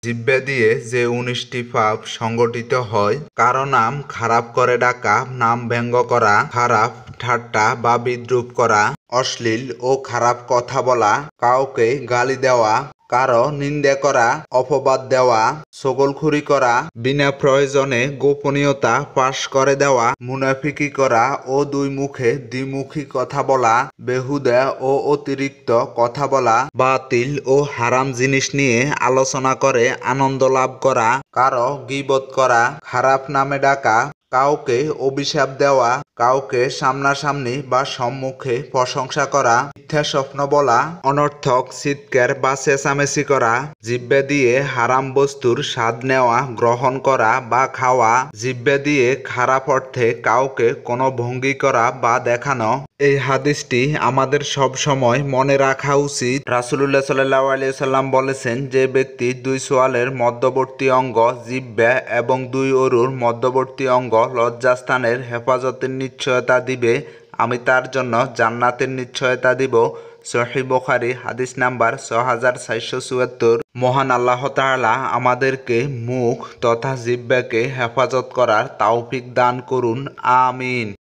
জিহ্বা দিয়ে যে 19টি পাপ সংগঠিত হয়, কারো নাম খারাপ করে ডাকা, নাম ব্যঙ্গ করা, খারাপ ঠাট্টা বা বিদ্রূপ করা, অশ্লীল ও খারাপ কথা বলা, কাউকে গালি দেওয়া, কারো নিন্দা করা, অপবাদ দেওয়া, ছগলখুরি করা, বিনা প্রয়োজনে গোপনীয়তা ফাঁস করে দেওয়া, মুনাফিকি করা ও দুই মুখে দ্বিমুখী কথা বলা, বেহুদা ও অতিরিক্ত কথা বলা, বাতিল ও হারাম জিনিস নিয়ে আলোচনা করে আনন্দ লাভ করা, কারো গীবত করা, খারাপ নামে ডাকা, কাউকে অভিশাপ দেওয়া, কাউকে সামনাসামনি বা সম্মুখে প্রশংসা করা, মিথ্যা স্বপ্ন বলা, অনর্থক চিৎকার বা চেঁচামেচি করা, জিহ্বা দিয়ে হারাম বস্তুর স্বাদ নেওয়া, গ্রহণ করা বা খাওয়া, জিহ্বা দিয়ে খারাপ অর্থে কাউকে কোনো ভঙ্গি করা বা দেখানো। এই হাদিসটি আমাদের সব সময় মনে রাখা উচিত। রাসূলুল্লাহ সাল্লাল্লাহু আলাইহি সাল্লাম বলেছেন, যে ব্যক্তি দুই সোয়ালের মধ্যবর্তী অঙ্গ জিহ্বা এবং দুই অরুর মধ্যবর্তী অঙ্গ লজ্জাস্থানের হেফাজতের নিশ্চয়তা দিবে, আমি তার জন্য জান্নাতের নিশ্চয়তা দিব। সহিহ বুখারী হাদিস নাম্বার 6474। মহান আল্লাহ তাআলা আমাদেরকে মুখ তথা জিহ্বাকে হেফাজত করার তৌফিক দান করুন। আমিন।